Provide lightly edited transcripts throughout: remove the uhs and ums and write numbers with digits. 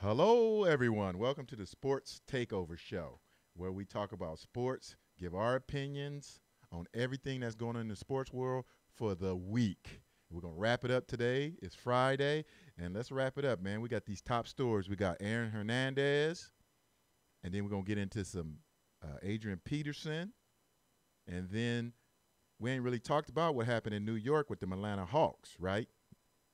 Hello, everyone. Welcome to the Sports Takeover Show, where we talk about sports, give our opinions on everything that's going on in the sports world for the week. We're going to wrap it up today. It's Friday, and let's wrap it up, man. We got these top stories. We got Aaron Hernandez, and then we're going to get into some Adrian Peterson, and then we ain't really talked about what happened in New York with the Atlanta Hawks, right?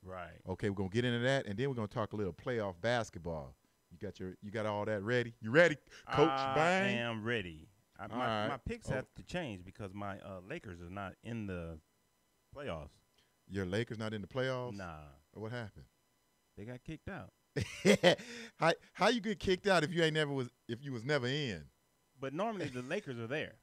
Right. Okay, we're gonna get into that, and then we're gonna talk a little playoff basketball. You got all that ready? You ready, Coach Bang? I am ready. All right. My picks have to change because my Lakers are not in the playoffs. Your Lakers not in the playoffs? Nah, What happened? they got kicked out. how you get kicked out if you was never in? But normally the Lakers are there.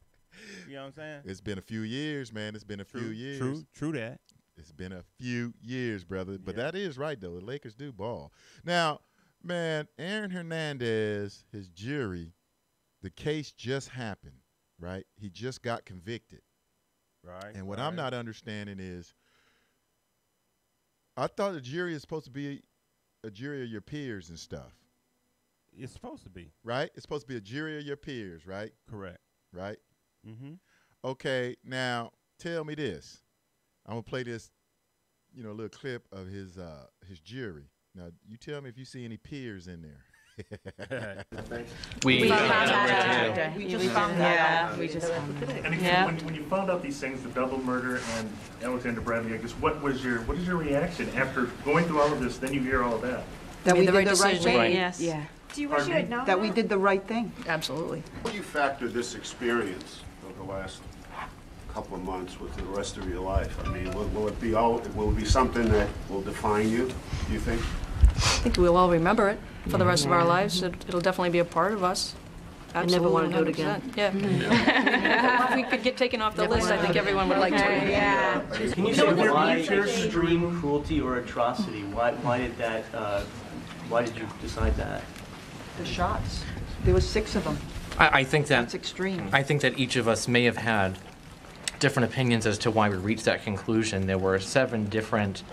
You know what I'm saying? It's been a few years, man. It's been a few years. True that. It's been a few years, brother. But Yeah. that is right, though. The Lakers do ball. Now, man, Aaron Hernandez, his jury, the case just happened, right? He just got convicted. Right. And what I'm not understanding is I thought the jury is supposed to be a jury of your peers and stuff, It's supposed to be right? It's supposed to be a jury of your peers, right? correct. Right? Mm-hmm. Okay, now tell me this. I'm going to play this, little clip of his jury. Now, you tell me if you see any peers in there. We found found out out today. We just found that out. We just found that. And again, Yeah. when you found out these things, the double murder and Alexander Bradley, I guess, what is your reaction after going through all of this? Then you hear all of that. That we Made the did right the right decision. thing. Yes. Yeah, Do you wish you had known that we did the right thing. Absolutely. How do you factor this experience of the last couple of months with the rest of your life? I mean, will it be something that will define you, do you think? I think we'll all remember it for the rest of our lives. It'll definitely be a part of us. never Absolutely, wanna do it again. 100%. Yeah. If we could get taken off the list, I think everyone would like to. Yeah. Can you say why extreme cruelty or atrocity? Why did you decide that? The shots. There was 6 of them. I think That's that extreme. I think that each of us may have had different opinions as to why we reached that conclusion. There were 7 different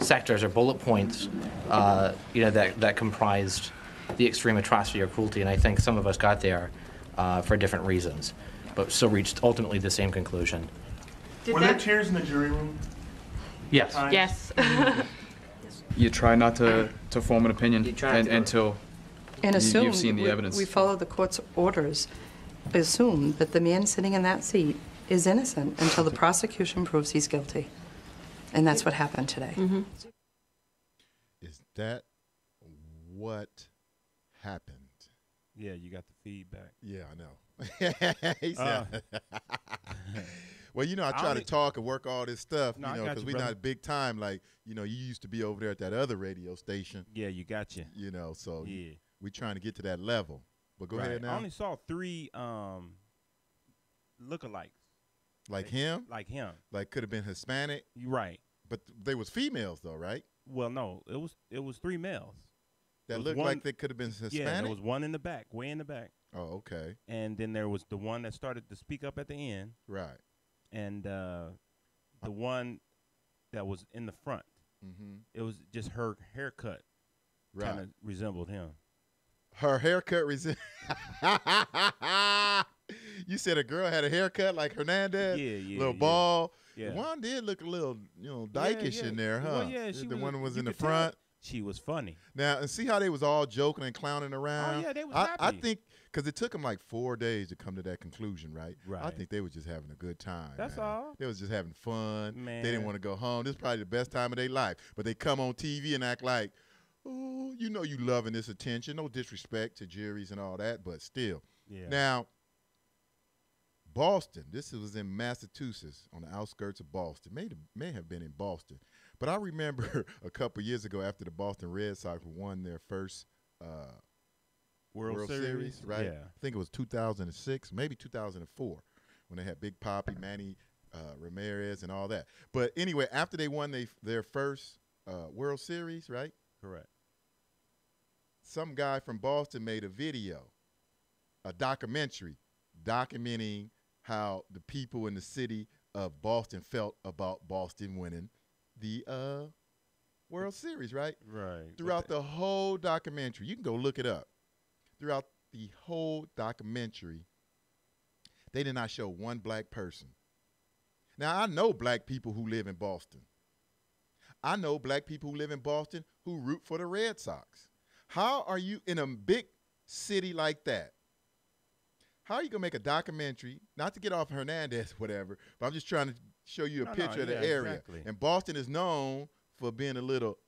sectors or bullet points, that comprised the extreme atrocity or cruelty, and I think some of us got there for different reasons, but still reached ultimately the same conclusion. Were there tears in the jury room? Yes. Times? Yes. You try not to form an opinion until And assume, you've seen the evidence. we follow the court's orders. Assume that the man sitting in that seat is innocent until the prosecution proves he's guilty. And that's what happened today. Is that what happened? Yeah, you got the feedback. Yeah, I know. He said, well, I I try to only- talk and work all this stuff, No, I got because you, we're brother. not big time. Like, you used to be over there at that other radio station, Yeah, you got you. so Yeah. we trying to get to that level. But go Right. ahead I now. only saw 3 lookalikes Like him? like him. Like could have been Hispanic, You right. but they was females though, right? Well, no, it was 3 males. That was looked one- like they could have been Hispanic. Yeah, there was one in the back, way in the back, Oh, okay. and then there was the one that started to speak up at the end, Right. and the one that was in the front. Mm-hmm. It was just her haircut kind Right. of resembled him. Her haircut You said a girl had a haircut like Hernandez? Yeah, Little ball. Yeah. One did look a little, dykish yeah. in there, huh? Well, yeah, she the was, one was you in the could tell front. She was funny. Now, and see how they was all joking and clowning around? yeah, they was I happy. think because it took them like 4 days to come to that conclusion, right? I Right. think they was just having a good time. That's man. all. They was just having fun. Man. They didn't want to go home. This is probably the best time of their life. But they come on TV and act like, oh, you loving this attention. No disrespect to juries and all that, but still. Yeah. Now, Boston. This was in Massachusetts, on the outskirts of Boston. May have been in Boston. But I remember a couple years ago after the Boston Red Sox won their first World Series, right? Yeah. I think it was 2006, maybe 2004, when they had Big Papi, Manny Ramirez, and all that. But anyway, after they won their first World Series, right? Correct. Some guy from Boston made a video, a documentary, documenting how the people in the city of Boston felt about Boston winning the World Series, right? Right. Throughout the whole documentary, you can go look it up. Throughout the whole documentary, they did not show one black person. Now, I know black people who live in Boston. I know black people who live in Boston who root for the Red Sox. How are you in a big city like that? How are you going to make a documentary, not to get off Hernandez or whatever, but I'm just trying to show you a picture of the area. Exactly. And Boston is known for being a little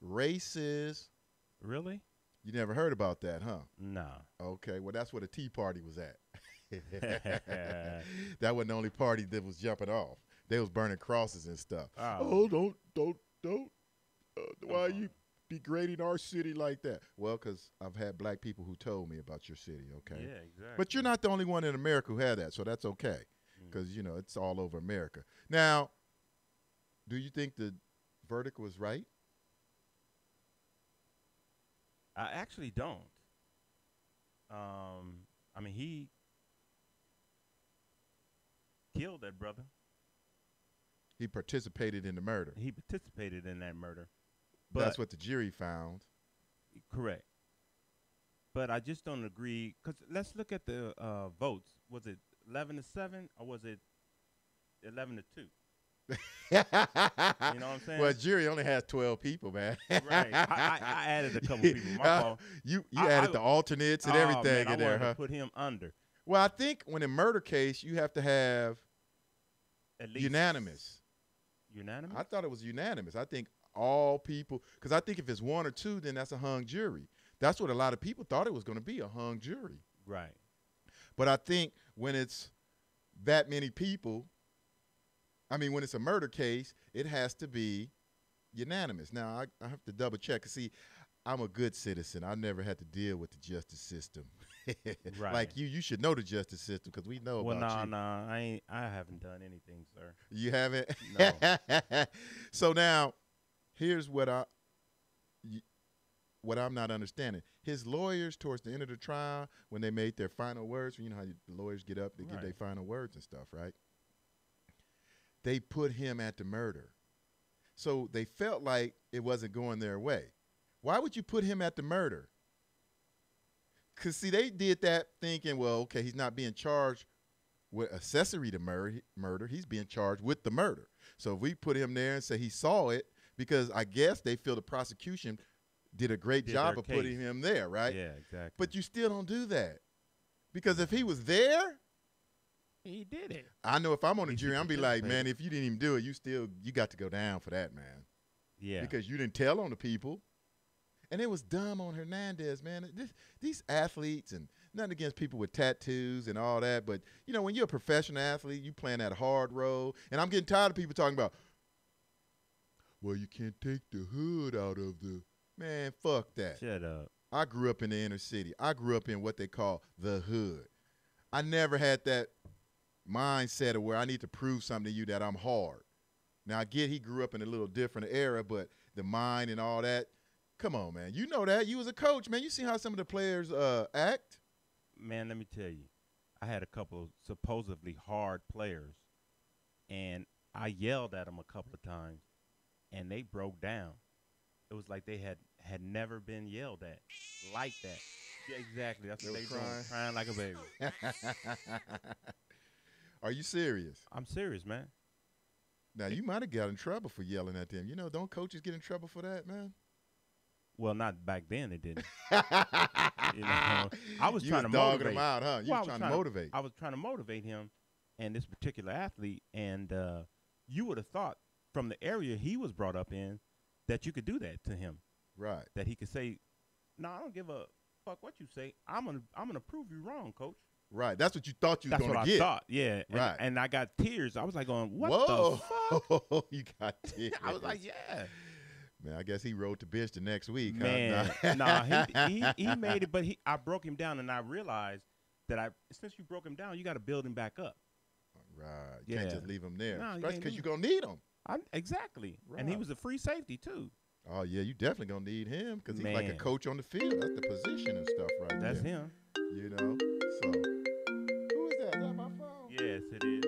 racist. Really? You never heard about that, huh? No. Okay, well, that's where the Tea Party was at. That wasn't the only party that was jumping off. They was burning crosses and stuff. Oh, Don't. Why are you degrading our city like that? Well, because I've had black people who told me about your city, okay? Yeah, exactly. But you're not the only one in America who had that, so that's okay, because, it's all over America. Now, do you think the verdict was right? I actually don't. I mean, he killed that brother. He participated in the murder. He participated in that murder. But That's what the jury found. correct. But I just don't agree, because let's look at the votes. Was it 11-7 or was it 11-2? You know what I'm saying? Well, jury only has 12 people, man. Right. I added a couple people. My fault. You added the alternates and everything man, in there, I wanted huh? to put him under. Well, I think when a murder case, you have to have At least unanimous. Unanimous? I thought it was unanimous. I think all people, because I think if it's one or two, then that's a hung jury. That's what a lot of people thought it was going to be, a hung jury. Right. But I think when it's that many people, when it's a murder case, it has to be unanimous. Now, I have to double check. See, I'm a good citizen. I never had to deal with the justice system. Right. Like you should know the justice system because we know about you. I haven't done anything, sir. You haven't? No. So now, here's what I'm not understanding. His lawyers, towards the end of the trial, when they made their final words, you know how the lawyers get up, they give their final words and stuff, right? They put him at the murder. So they felt like it wasn't going their way. Why would you put him at the murder? Because, see, they did that thinking, well, okay, he's not being charged with accessory to murder. He's being charged with the murder. So if we put him there and say he saw it, because I guess they feel the prosecution did a great job of putting him there, right? Yeah, exactly. But you still don't do that. Because if he was there, he did it. I know if I'm on the jury, I'm be like, man, if you didn't even do it, you got to go down for that, man. Yeah. Because you didn't tell on the people. And it was dumb on Hernandez, man. These athletes, and nothing against people with tattoos and all that, but, when you're a professional athlete, you playing that hard role. And I'm getting tired of people talking about, well, you can't take the hood out of the – man, fuck that. Shut up. I grew up in the inner city. I grew up in what they call the hood. I never had that mindset of where I need to prove something to you that I'm hard. Now, I get he grew up in a little different era, but the mind and all that, come on, man. You know that. You was a coach, man. You see how some of the players act? Man, let me tell you. I had a couple of supposedly hard players, and I yelled at them a couple of times, and they broke down. It was like they had never been yelled at like that. Yeah, exactly. That's what they were doing, crying like a baby. Are you serious? I'm serious, man. Now, you might have got in trouble for yelling at them. Don't coaches get in trouble for that, man? Well, not back then. They didn't. I was trying to dogging motivate him out, huh? You were trying to motivate. I was trying to motivate him and this particular athlete, and you would have thought from the area he was brought up in that you could do that to him. Right. That he could say, "No, I don't give a fuck what you say. I'm gonna prove you wrong, coach." Right. That's what you thought you were going to get. That's what I thought. Yeah. Right. And I got tears. I was like going, "What Whoa. the fuck?" You got tears. I was like, "Yeah." Man, I guess he rode the bench the next week. Man, huh? he made it, but I broke him down, and I realized that since you broke him down, you got to build him back up. Right. You can't just leave him there, No, especially because you're going to need him. Exactly. Right. And he was a free safety, too. Oh, yeah, you definitely going to need him because he's like a coach on the field. That's the position and stuff right there. That's him. So, who is that? Is that my phone? Yes, it is.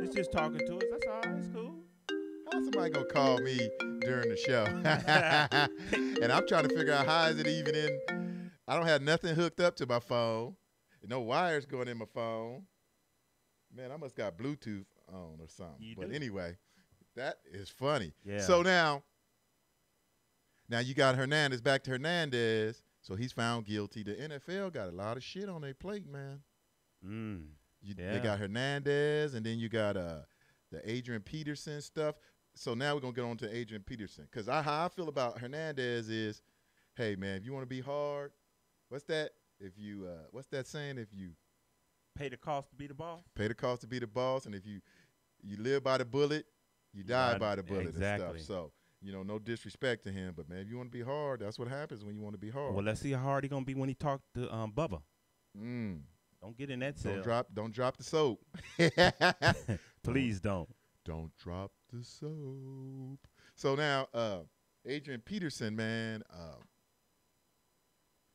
It's just talking to us. That's all. It's cool. How somebody going to call me during the show. And I'm trying to figure out how is it even in. I don't have nothing hooked up to my phone. No wires going in my phone. Man, I must got Bluetooth on or something. But anyway, that is funny. Yeah. So now you got Hernandez, back to Hernandez. So he's found guilty. The NFL got a lot of shit on their plate, man. They got Hernandez, and then you got the Adrian Peterson stuff. So now we're going to get on to Adrian Peterson. Because how I feel about Hernandez is, hey, man, if you want to be hard, what's that? What's that saying? If you pay the cost to be the boss? Pay the cost to be the boss. And if you live by the bullet, you die by the bullet exactly. and stuff. So, no disrespect to him. But, man, if you want to be hard, that's what happens when you want to be hard. Well, let's see how hard he's going to be when he talks to Bubba. Don't get in that cell. Don't drop the soap. Please don't. Don't drop the soap. So now, Adrian Peterson, man,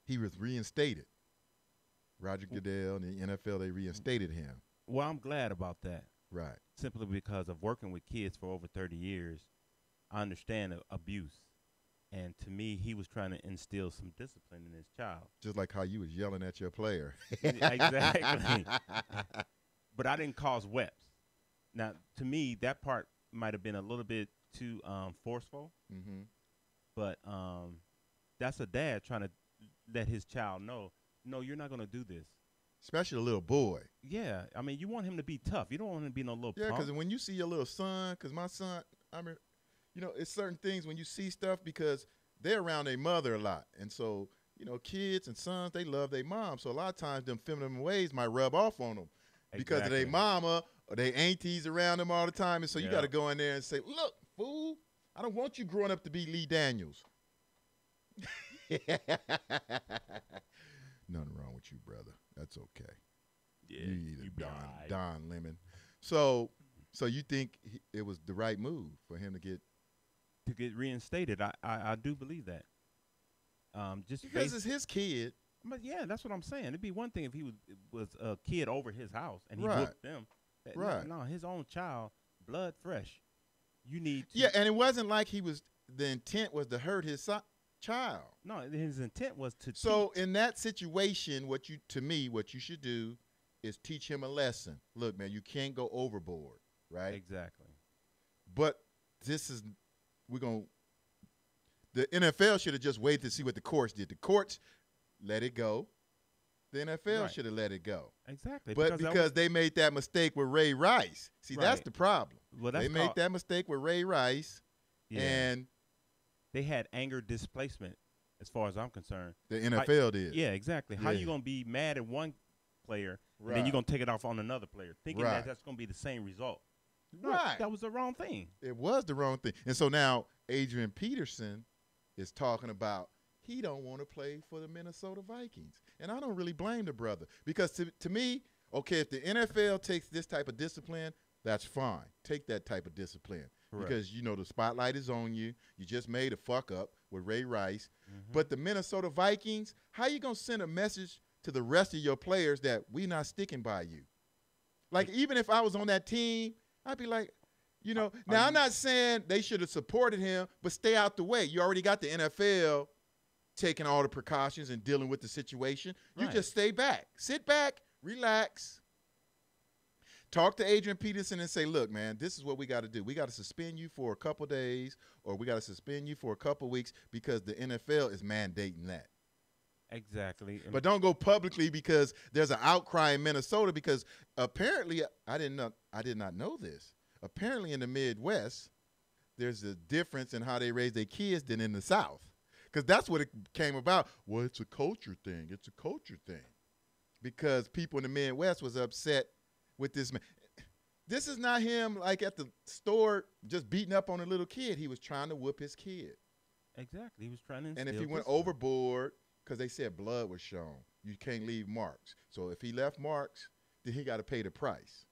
he was reinstated. Roger Goodell and the NFL, they reinstated him. Well, I'm glad about that. Right. Simply because of working with kids for over 30 years, I understand abuse. And to me, he was trying to instill some discipline in his child. Just like how you was yelling at your player. Exactly. But I didn't cause webs. Now, to me, that part might have been a little bit too forceful. But that's a dad trying to let his child know, no, you're not going to do this. Especially a little boy. Yeah. I mean, you want him to be tough. You don't want him to be no little punk. Yeah, because when you see your little son, because my son, I mean, it's certain things when you see stuff because they're around their mother a lot. And so, kids and sons, they love their mom. So a lot of times them feminine ways might rub off on them because of their mama or their aunties around them all the time. And so you got to go in there and say, look, fool, I don't want you growing up to be Lee Daniels. Nothing wrong with you, brother. That's okay. Yeah, you either Don Lemon. So you think it was the right move for him to get reinstated? I do believe that. Just because it's his kid. But yeah, that's what I'm saying. It'd be one thing if he was a kid over his house and he whooped them. Right. No, his own child, blood fresh. You need to. Yeah, and it wasn't like the intent was to hurt his child. No, his intent was to teach. In that situation, what you should do is teach him a lesson. Look, man, you can't go overboard, right? Exactly. But the NFL should have just waited to see what the courts did. The courts let it go. The NFL should have let it go. Exactly. But because they made that mistake with Ray Rice. See, that's the problem. Well, they made that mistake with Ray Rice, and they had anger displacement, as far as I'm concerned. The NFL did. Yeah, exactly. How you going to be mad at one player, and then you're going to take it off on another player, thinking that that's going to be the same result? No, that was the wrong thing. It was the wrong thing. And so now Adrian Peterson is talking about he don't want to play for the Minnesota Vikings. And I don't really blame the brother because to me, okay, if the NFL takes this type of discipline, that's fine. Take that type of discipline. Correct. Because, the spotlight is on you. You just made a fuck up with Ray Rice. But the Minnesota Vikings, how you going to send a message to the rest of your players that we not sticking by you? Like, even if I was on that team, I'd be like, now I'm not saying they should have supported him, but stay out the way. You already got the NFL taking all the precautions and dealing with the situation. You just stay back. Sit back, relax. Talk to Adrian Peterson and say, look, man, this is what we got to do. We got to suspend you for a couple days or we got to suspend you for a couple weeks because the NFL is mandating that. Exactly. But don't go publicly because there's an outcry in Minnesota because apparently I did not know this. Apparently in the Midwest, there's a difference in how they raise their kids than in the South. Because that's what it came about. Well, it's a culture thing. It's a culture thing. Because people in the Midwest was upset with this man. This is not him like at the store just beating up on a little kid. He was trying to whoop his kid. Exactly. He was trying to instill. And if he went overboard, because they said blood was shown, you can't leave marks. So if he left marks, then he got to pay the price.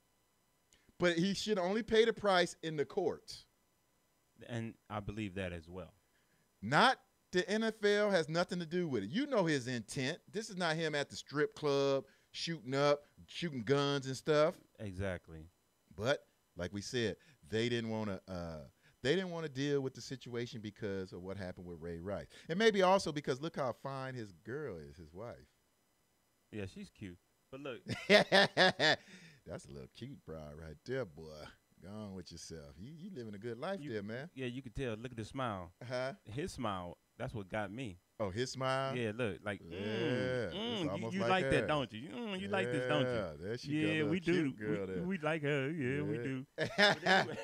But he should only pay the price in the courts. And I believe that as well. Not the NFL has nothing to do with it. You know his intent. This is not him at the strip club shooting guns and stuff. Exactly. But like we said, they didn't want to. They didn't want to deal with the situation because of what happened with Ray Rice. And maybe also because look how fine his girl is, his wife. Yeah, she's cute. But look, That's a little cute bride right there, boy. Go on with yourself. You living a good life there, man. yeah, you could tell. Look at the smile. Huh? His smile, that's what got me. Oh, his smile? Yeah, look, like, Yeah, it's you almost like, like that, her. don't you? You like this, don't you? Yeah, there she Yeah, go, we little do. cute girl there. We like her. Yeah, we do. But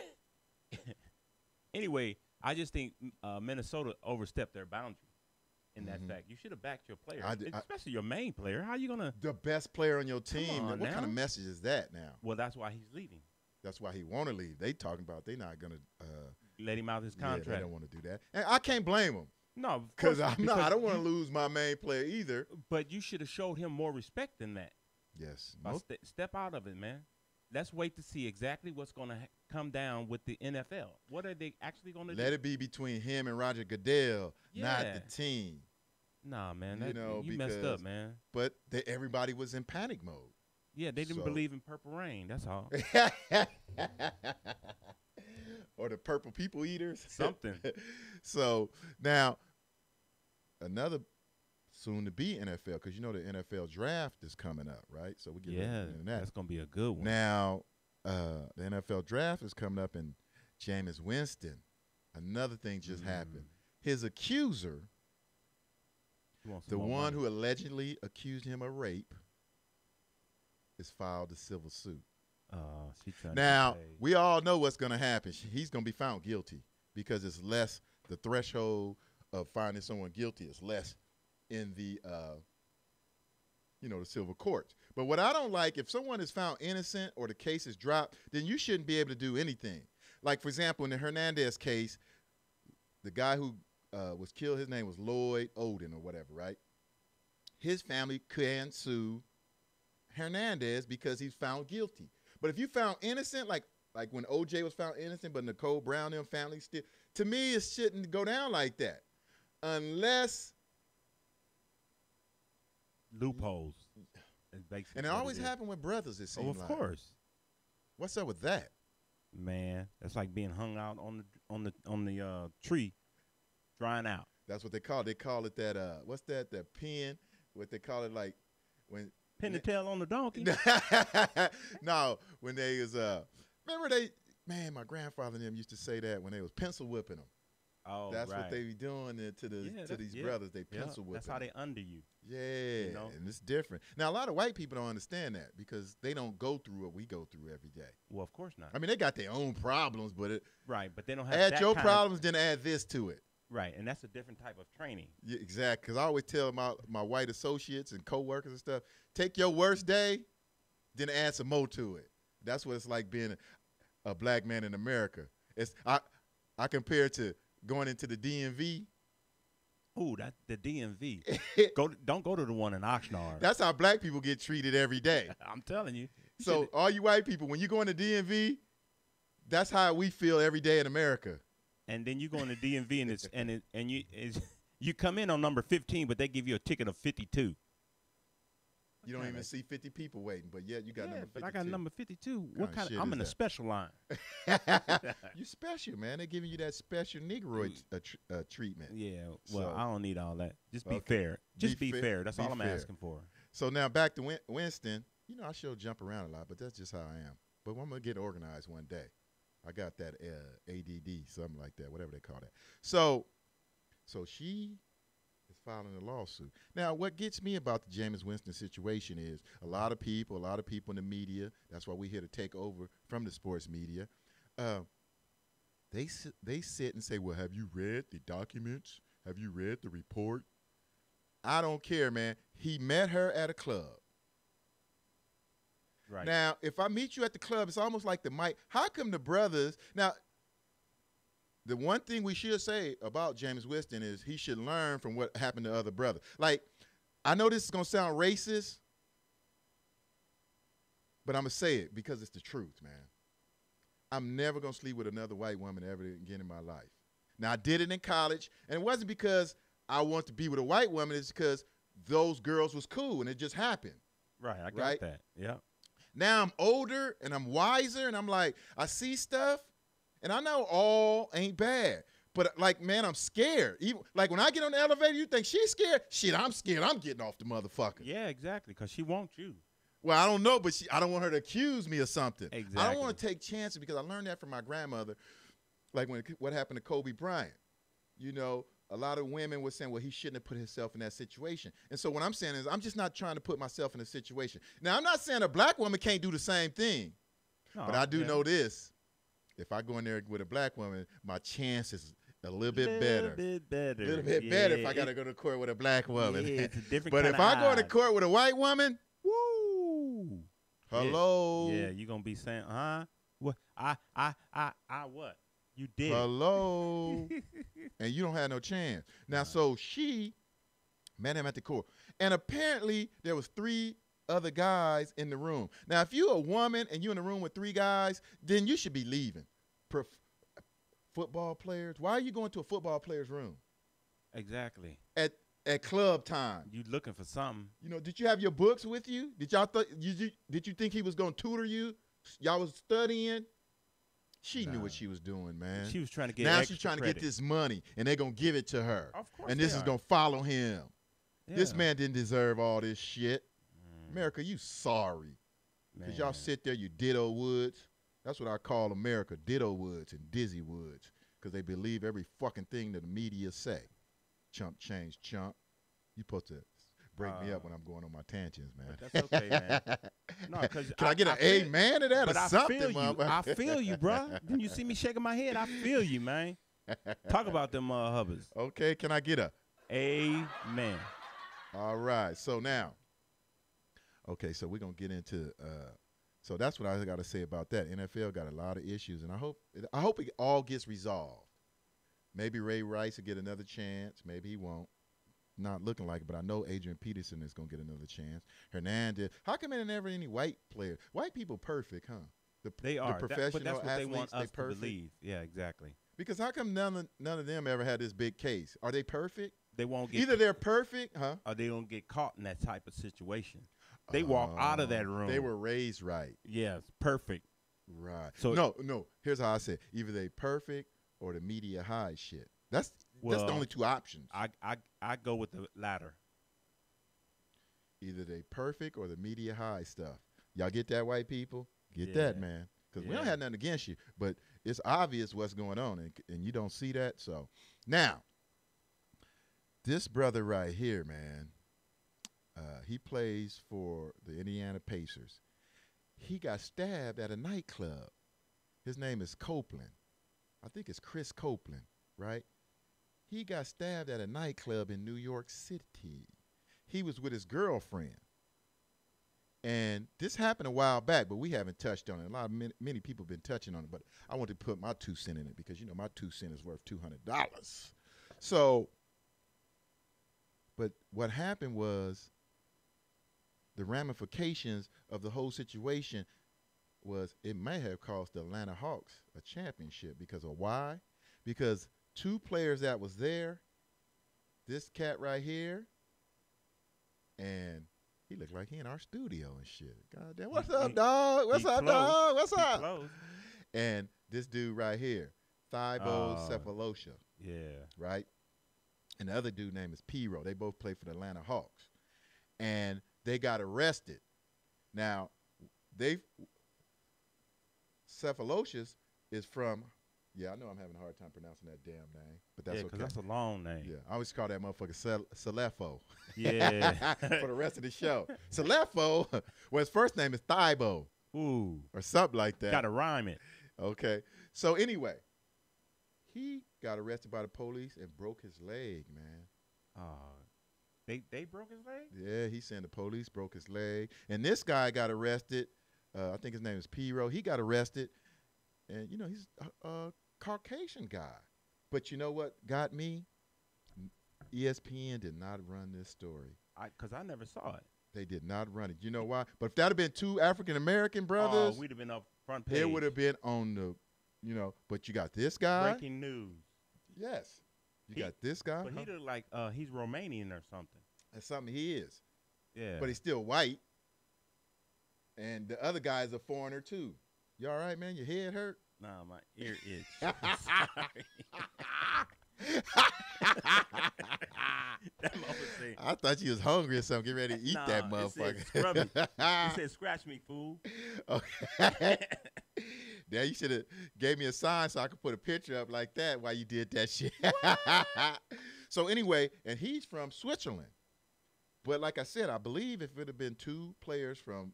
anyway, I just think Minnesota overstepped their boundary in that fact. You should have backed your player, especially your main player. How you gonna? The best player on your team. on What kind of now. message is that now? Well, that's why he's leaving. That's why he want to leave. They talking about they not gonna Let him out his Yeah, they contract. don't want to do that, and I can't blame them No, of because course, I don't want to lose my main player either. But you should have showed him more respect than that. Yes, By step out of it, man. Let's wait to see exactly what's going to come down with the NFL. What are they actually going to do? let it be between him and Roger Goodell, not Yeah. the team. Nah, man. You know, you messed because- up, man. But everybody was in panic mode. Yeah, they didn't So- believe in Purple Rain. That's all. Or the purple people eaters. Something. So now another soon to be NFL, because you know the NFL draft is coming up, right? So we get Yeah, into that. that's going to be a good one. Now the NFL draft is coming up, and Jameis Winston, another thing just happened. His accuser, You want some the more one money. who allegedly accused him of rape, has filed a civil suit. She trying Now, to get paid. we all know what's going to happen. He's going to be found guilty because it's less, the threshold of finding someone guilty is less in the, the civil courts. But what I don't like, if someone is found innocent or the case is dropped, then you shouldn't be able to do anything. Like, for example, in the Hernandez case, the guy who was killed, his name was Lloyd Odin or whatever, right? His family can sue Hernandez because he's found guilty. But if you found innocent, like when OJ was found innocent, but Nicole Brown and family still, to me, it shouldn't go down like that. Unless, Loopholes. is basically and it what always is. happened with brothers, it Oh, seems of like. course. What's up with that? Man, that's like being hung out on the tree, drying out. That's what they call it. They call it that, what's that, that pin? What they call it, like, when. Pin the tail on the donkey. No, when they was, remember my grandfather and them used to say that when they was pencil whipping them. Oh, That's right. what they be doing to these brothers. They pencil whipping. That's how they under you. Yeah, know? and it's different. Now, a lot of white people don't understand that because they don't go through what we go through every day. Well, of course not. I mean, they got their own problems, but Right, but they don't have add that your kind problems, then add this to it. Right, and that's a different type of training. Yeah, exactly. Because I always tell my white associates and coworkers and stuff, take your worst day, then add some more to it. That's what it's like being a black man in America. I compare it to going into the DMV. Ooh, that the DMV. Don't go to the one in Oxnard. That's how black people get treated every day. I'm telling you. So all you white people, when you go into DMV, that's how we feel every day in America. And then you go in the DMV and you come in on number 15, but they give you a ticket of 52. You don't even see 50 people waiting, but yet you got number 52. But I got number 52. What kind shit of? I'm is in a that? special line. You special, man. They're giving you that special Negroid treatment. Yeah. Well, So- I don't need all that. Just be Okay. fair. Just be fair. That's Be all I'm fair. asking for. So now back to Winston. You know, I sure jump around a lot, but that's just how I am. But I'm going to get organized one day. I got that ADD, something like that, whatever they call that. So she is filing a lawsuit. Now, what gets me about the Jameis Winston situation is a lot of people in the media, that's why we're here to take over from the sports media, they sit and say, well, have you read the documents? Have you read the report? I don't care, man. He met her at a club. Right. Now, if I meet you at the club, it's almost like the mic. How come the brothers now? The one thing we should say about Jameis Winston is he should learn from what happened to other brothers. Like, I know this is gonna sound racist, but I'm gonna say it because it's the truth, man. I'm never gonna sleep with another white woman ever again in my life. Now, I did it in college, and it wasn't because I want to be with a white woman. It's because those girls was cool, and it just happened. Right. I got Right? that. Yeah. Now I'm older and I'm wiser and I'm like, I see stuff And I know all ain't bad. But, like, man, I'm scared. Even, like, when I get on the elevator, you think she's scared? Shit, I'm scared. I'm getting off the motherfucker. Yeah, exactly, because she wants you. Well, I don't know, but I don't want her to accuse me of something. Exactly. I don't want to take chances because I learned that from my grandmother. Like what happened to Kobe Bryant. You know, a lot of women were saying, well, he shouldn't have put himself in that situation. And so what I'm saying is I'm just not trying to put myself in a situation. Now, I'm not saying a black woman can't do the same thing. No, but I do know this. If I go in there with a black woman, my chances a little bit better. A little bit better if I got to go to court with a black woman. Yeah, it's a different But kind if of I go to eyes. court with a white woman, Woo! hello. Yeah, you're going to be saying, what? What? You did. Hello. And you don't have no chance. Now, so she met him at the court. And apparently there was 3 other guys in the room. Now, if you're a woman and you're in the room with 3 guys, then you should be leaving. Football players, why are you going to a football player's room? Exactly. At club time. You looking for something. You know, did you have your books with you? Did you think he was going to tutor you? Y'all was studying? She knew what she was doing, man. She was trying to get Now extra she's trying to credit. get this money, and they're going to give it to her. Of course and this they is are. going to follow him. Yeah. This man didn't deserve all this shit. America, you sorry. Because y'all sit there, you ditto woods. That's what I call America, ditto woods and dizzy woods. Because they believe every fucking thing that the media say. Chump change, chump. You supposed to break me up when I'm going on my tangents, man. But that's okay, man. No, because Can I get an amen to that but or I something? feel you. motherfucker? I feel you, bro. When you see me shaking my head, I feel you, man. Talk about them hubbers. Okay, can I get a amen? All right. So now, okay, so we're going to get into so that's what I got to say about that. NFL got a lot of issues, and I hope it all gets resolved. Maybe Ray Rice will get another chance. Maybe he won't. Not looking like it, but I know Adrian Peterson is going to get another chance. Hernandez. How come there never any white players? White people perfect, huh? They are. The professional but that's what athletes, they want us perfect? to believe. Yeah, exactly. Because how come none of them ever had this big case? Are they perfect? They won't get Either they're perfect, huh? or they don't get caught in that type of situation. They walk out of that room. They were raised right. Yes, perfect. Right. So no. Here's how I say it. Either they perfect or the media hide shit. That's the only 2 options. I go with the latter. Either they perfect or the media hide stuff. Y'all get that, white people? Get Yeah. that, man. Because we don't have nothing against you, but it's obvious what's going on, and you don't see that. So now, this brother right here, man, he plays for the Indiana Pacers. He got stabbed at a nightclub. His name is Copeland. I think it's Chris Copeland, right? He got stabbed at a nightclub in New York City. He was with his girlfriend. And this happened a while back, but we haven't touched on it. Many people have been touching on it, but I want to put my 2 cents in it because, you know, my 2 cents is worth $200. So, but what happened was the ramifications of the whole situation was it may have cost the Atlanta Hawks a championship because of why? Because 2 players that was there, this cat right here, and he looked like he in our studio and shit. God damn, what's up, dog? What's up, dog? What's up? Close. And this dude right here, Thibaut Cephalosha. Yeah. Right? And the other dude name is P-Row. They both play for the Atlanta Hawks. And they got arrested. Now, Cephalosha is from, I know I'm having a hard time pronouncing that damn name, but that's okay. because that's a long name. Yeah, I always call that motherfucker Salefo. Yeah. For the rest of the show. Salefo, well, his first name is Thibaut. Ooh. Or something like that. Got to rhyme it. Okay. So anyway, he got arrested by the police and broke his leg, man. They broke his leg? Yeah, he's saying the police broke his leg. And this guy got arrested. I think his name is P-Row. He got arrested. And, you know, he's a Caucasian guy. But you know what got me? ESPN did not run this story. Because I never saw it. They did not run it. You know why? But if that had been 2 African-American brothers, we'd have been up front page. it would have been on the, you know, but you got this guy. Breaking news. Yes. You got this guy. But he look like he's Romanian or something. That's something he is. Yeah. But he's still white. And the other guy is a foreigner, too. You all right, man? Your head hurt? Nah, my ear itch. Sorry. That motherfucker said, I thought you was hungry or something. Get ready to eat that nah, motherfucker. It said, scrub me. It said, scratch me, fool. Okay. Now you should have gave me a sign so I could put a picture up like that while you did that shit. So anyway, and he's from Switzerland. But like I said, I believe if it would have been two players from,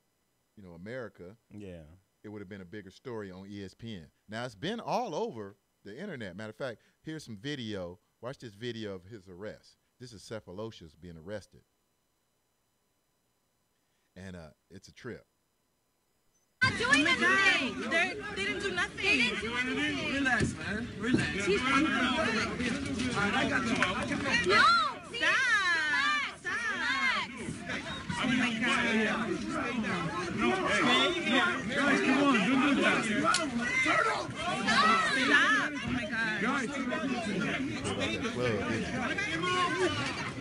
America, Yeah. it would have been a bigger story on ESPN. Now it's been all over the internet. Matter of fact, here's some video. Watch this video of his arrest. This is Cephaloshes being arrested. And it's a trip. Not doing anything. They didn't do nothing. They didn't do anything. Relax, man. Relax. He's all right, I got you. No, stop. Stop. Oh my God. Guys, come on, don't do that. Stop. Oh my God.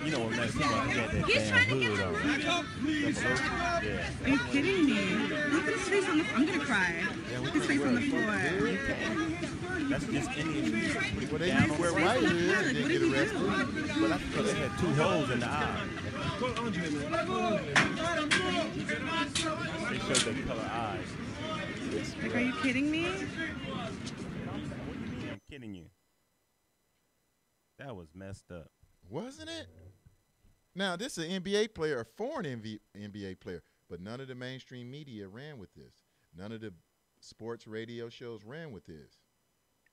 You know what that's about. He got that He's trying to get hood on. Yeah. Are you kidding me? Look at his face on the floor. I'm going to cry. Look at his face on the floor. That's just Indian. Well, they used to wear white hoods and didn't get arrested. But that's because they had 2 holes in the eye. They showed their color eyes. Like, are you kidding me? I'm kidding you. That was messed up. Wasn't it? Now, this is an NBA player, a foreign NBA player, but none of the mainstream media ran with this. None of the sports radio shows ran with this.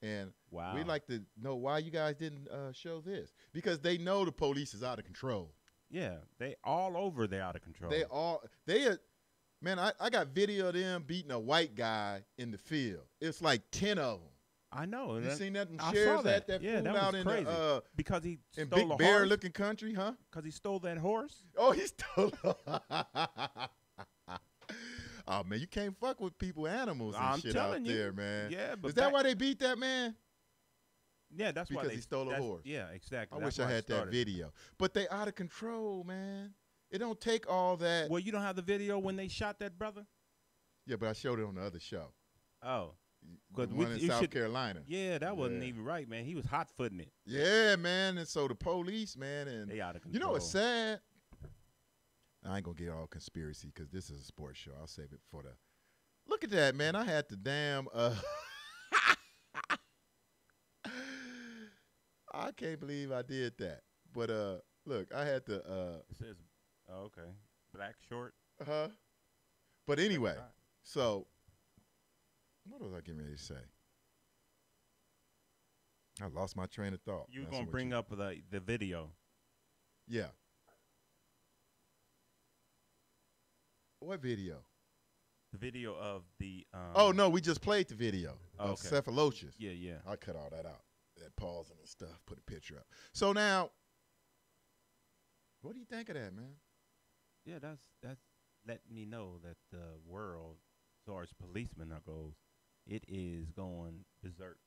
And Wow. we'd like to know why you guys didn't show this. Because they know the police is out of control. Yeah, they all over. They're out of control. Man, I got video of them beating a white guy in the field. It's like 10 of them. I know. You seen that? I Shares saw that. that Yeah, fool that out was in crazy. the Because he in stole Big a Bear horse. looking country, huh? Because he stole that horse. Oh, he stole. Oh man, you can't fuck with people, animals, and I'm shit out telling you. there, man. Yeah, but is that why they beat that man? Yeah, that's why Because he stole a horse. Yeah, exactly. I That's wish I why it had that started. video. But they out of control, man. It don't take all that. Well, you don't have the video when they shot that brother? Yeah, but I showed it on the other show. Oh. The one in South Carolina. Yeah, that wasn't even right, man. He was hot-footing it. Yeah, man. And so the police, man, and They out of control. you know what's sad? I ain't gonna get all conspiracy because this is a sports show. I'll save it for the. Look at that, man. I had the damn. I can't believe I did that. But look, I had the. It says, oh, okay, black short. But anyway, so what was I getting ready to say? I lost my train of thought. You were That's going to what bring up the video. Yeah. What video? The video of the. Oh no, we just played the video of okay. Cephaloshes. Yeah, yeah. I cut all that out. That pausing and stuff. Put a picture up. So now, what do you think of that, man? Yeah, that's letting me know that the world, as far as policemen goes, it is going berserk.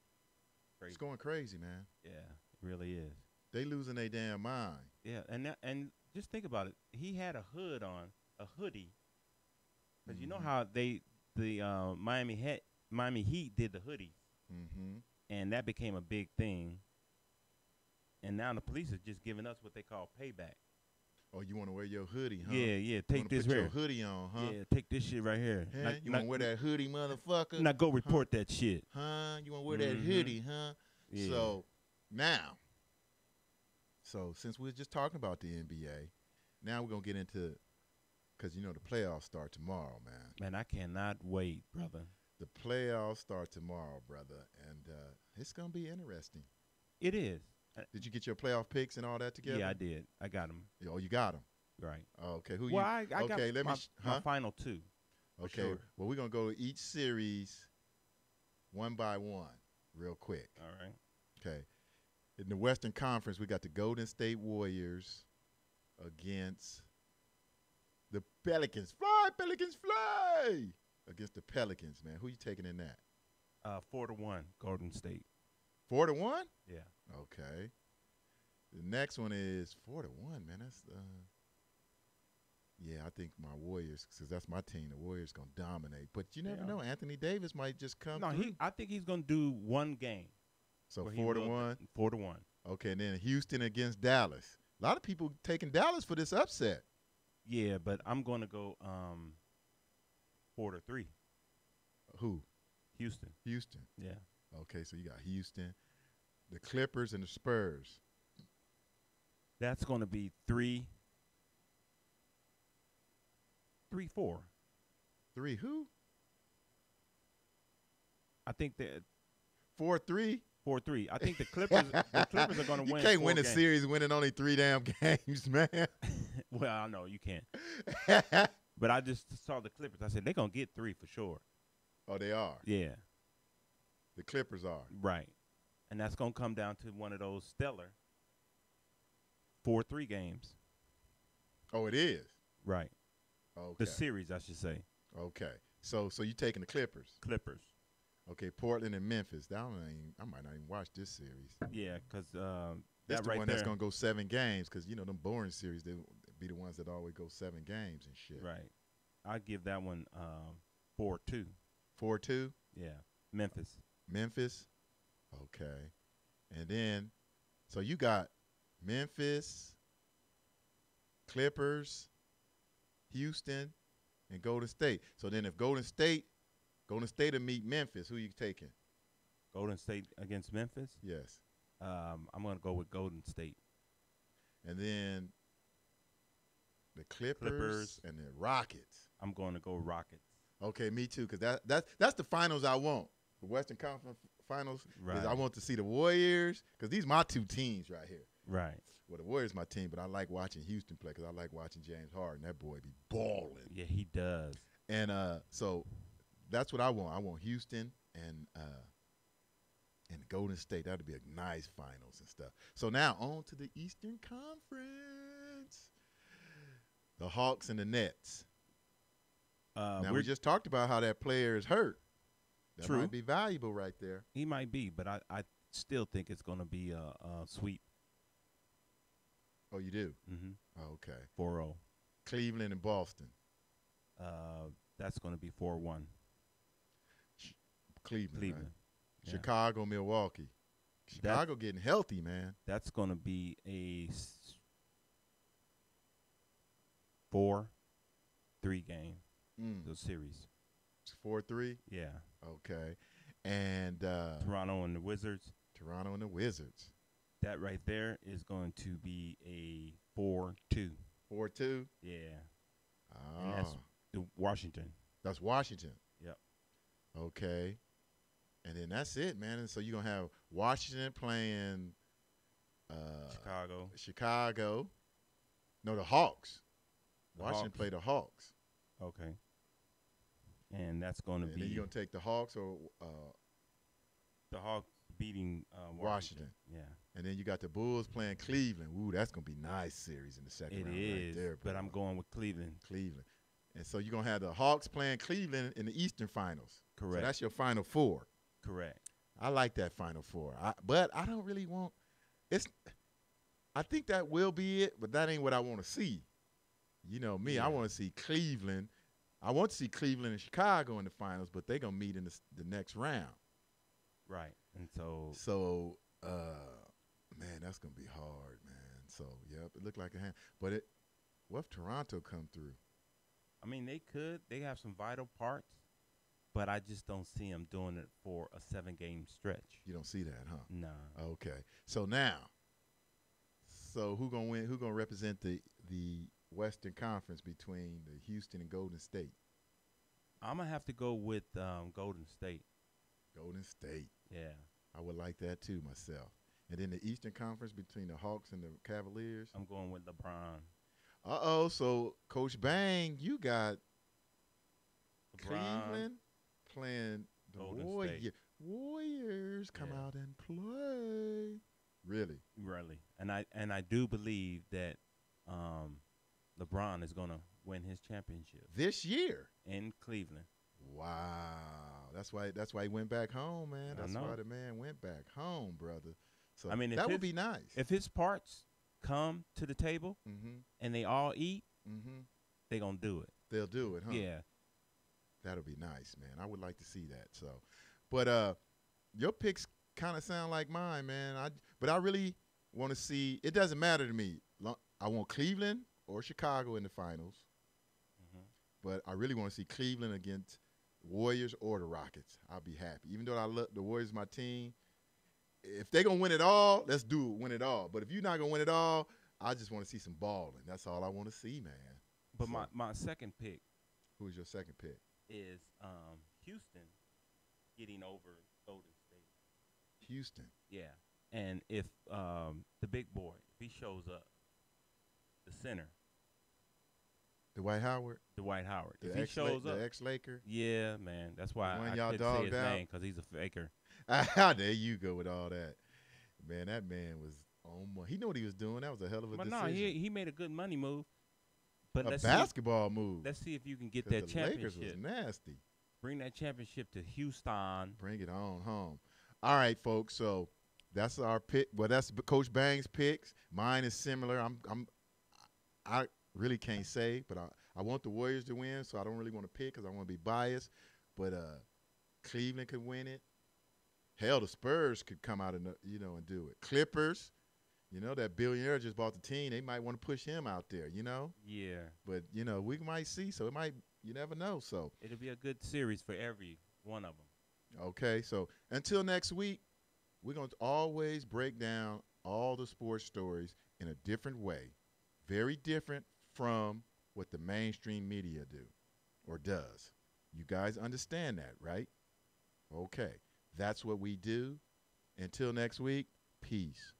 Crazy. It's going crazy, man. Yeah, it really is. They losing their damn mind. Yeah, and just think about it. He had a hood on, a hoodie. Because you know how the Miami Heat did the hoodies. Mm-hmm. And that became a big thing. And now the police are just giving us what they call payback. Oh, you want to wear your hoodie, huh? Yeah, yeah. Take this put here. your hoodie on, huh? Yeah, take this shit right here. Hey, you want to wear that hoodie, motherfucker? Now go report that shit. Huh? You want to wear that hoodie, huh? Yeah. So now, since we were just talking about the NBA, now we're gonna get into, because you know the playoffs start tomorrow, man. Man, I cannot wait, brother. The playoffs start tomorrow, brother, and it's gonna be interesting. It is. Did you get your playoff picks and all that together? Yeah, I did. I got them. Oh, you got them. Right. Oh, okay. Who well, you? I got let my, me. my final two. Okay. Sure. Well, we're gonna go each series, one by one, real quick. All right. Okay. In the Western Conference, we got the Golden State Warriors against the Pelicans. Fly, Pelicans, fly! Against the Pelicans, man. Who you taking in that? 4-1, Golden State. 4-1? Yeah. Okay. The next one is 4-1, man. That's Yeah, I think my Warriors, because that's my team. The Warriors gonna dominate, but you never They know. are. Anthony Davis might just come No, through. I think he's gonna do one game. So where he 4-1. 4-1. Okay, and then Houston against Dallas. A lot of people taking Dallas for this upset. Yeah, but I'm gonna go 4-3. Who? Houston. Houston. Yeah. Okay, so you got Houston, the Clippers, and the Spurs. That's gonna be 3-4. 3 who? I think that 4-3. 4-3. I think the Clippers. The Clippers are gonna You win. can't 4 win a games. series winning only 3 damn games, man. Well, I know you can't. But I just saw the Clippers. I said they're gonna get 3 for sure. Oh, they are. Yeah. The Clippers are. Right. And that's gonna come down to one of those stellar 4-3 games. Oh, it is. Right. Okay. The series, I should say. Okay. So you taking the Clippers? Clippers. Okay, Portland and Memphis. That one I might not even watch this series. Yeah, because That's that the right one there. that's gonna go 7 games, because you know them boring series they be the ones that always go 7 games and shit. Right. I give that one 4-2. 4-2. Yeah. Memphis. Memphis. Okay. And then, so you got Memphis, Clippers, Houston, and Golden State. So then if Golden State will meet Memphis, who you taking? Golden State against Memphis. Yes. I'm gonna go with Golden State. And then the Clippers and the Rockets. I'm going to go Rockets. Okay, me too, because that's the finals I want. The Western Conference Finals. Right. Is I want to see the Warriors, because these my 2 teams right here. Right. Well, the Warriors my team, but I like watching Houston play because I like watching James Harden. That boy be balling. Yeah, he does. And so that's what I want. I want Houston and Golden State. That would be a nice finals and stuff. So now on to the Eastern Conference. The Hawks and the Nets. Now we just talked about how that player is hurt. That True. might be valuable right there. He might be, but I still think it's going to be a sweep. Oh, you do? Mm-hmm. Oh, okay. 4-0. Cleveland and Boston. That's going to be 4-1. Cleveland. Right? Yeah. Chicago, Milwaukee. Chicago getting healthy, man. That's going to be a 4-3 game. The series. It's 4-3? Yeah. Okay. And Toronto and the Wizards. Toronto and the Wizards. That right there is going to be a 4-2. 4-2? Yeah. Oh. And that's the Washington. That's Washington. Yep. Okay. And then that's it, man. And so you're going to have Washington playing Chicago. No, the Hawks. Washington play the Hawks. Okay. And that's going to be. And then you're going to take the Hawks or the Hawks beating Washington. Yeah. And then you got the Bulls playing Cleveland. Ooh, that's going to be a nice series in the second round. It is, right there, but I'm going with Cleveland. Cleveland. And so you're going to have the Hawks playing Cleveland in the Eastern Finals. Correct. So that's your Final Four. Correct. I like that Final Four. But I don't really want – I think that will be it, but that ain't what I want to see. You know me, I want to see Cleveland. I want to see Cleveland and Chicago in the finals, but they're going to meet in the next round. Right. And so man, that's going to be hard, man. So, yep, it looked like a hand. But what if Toronto come through? I mean, they could. They have some vital parts, but I just don't see them doing it for a 7-game stretch. You don't see that, huh? Nah. Okay. So now, who going to win? Who going to represent the Western Conference between the Houston and Golden State? I'm going to have to go with Golden State. Golden State. Yeah. I would like that too myself. And then the Eastern Conference between the Hawks and the Cavaliers. I'm going with LeBron. Uh-oh, so Coach Bang, you got LeBron, Cleveland playing the Golden State. Warriors come out and play. Really? Really. And I do believe that LeBron is going to win his championship This year? in Cleveland. Wow. That's why he went back home, man. That's know. why the man went back home, brother. So I mean, that would be nice. If his parts come to the table Mm-hmm. and they all eat, Mm-hmm. they gonna do it. They'll do it, huh? Yeah. That'll be nice, man. I would like to see that. So, but your picks kind of sound like mine, man. But I really want to see. It doesn't matter to me. I want Cleveland or Chicago in the finals. But I really want to see Cleveland against Warriors or the Rockets. I'll be happy. Even though I love the Warriors, my team. If they're going to win it all, let's do it, win it all. But if you're not going to win it all, I just want to see some balling. That's all I want to see, man. But my second pick. Who's your second pick? Is Houston getting over Golden State. Houston. Yeah. And if the big boy, if he shows up, the center. Dwight Howard? Dwight Howard. The If he shows up. The ex-Laker? Yeah, man. That's why When I y'all couldn't say dogged his out? name, because he's a faker. There you go with all that. Man, that man was on one. He knew what he was doing. That was a hell of a But decision. no, he made a good money move. But A basketball move. Let's see if you can get 'Cause that the championship. Lakers was nasty. Bring that championship to Houston. Bring it on home. All right, folks. So that's our pick. Well, that's Coach Bang's picks. Mine is similar. I really can't say, but I want the Warriors to win, so I don't really want to pick because I want to be biased. But Cleveland could win it. Hell, the Spurs could come out and and do it. Clippers, that billionaire just bought the team. They might want to push him out there, Yeah. But we might see. So it might. You never know. So It'll be a good series for every one of them. okay. So until next week, we're going to always break down all the sports stories in a different way, very different from what the mainstream media do or does. You guys understand that, right? Okay. That's what we do. Until next week, peace.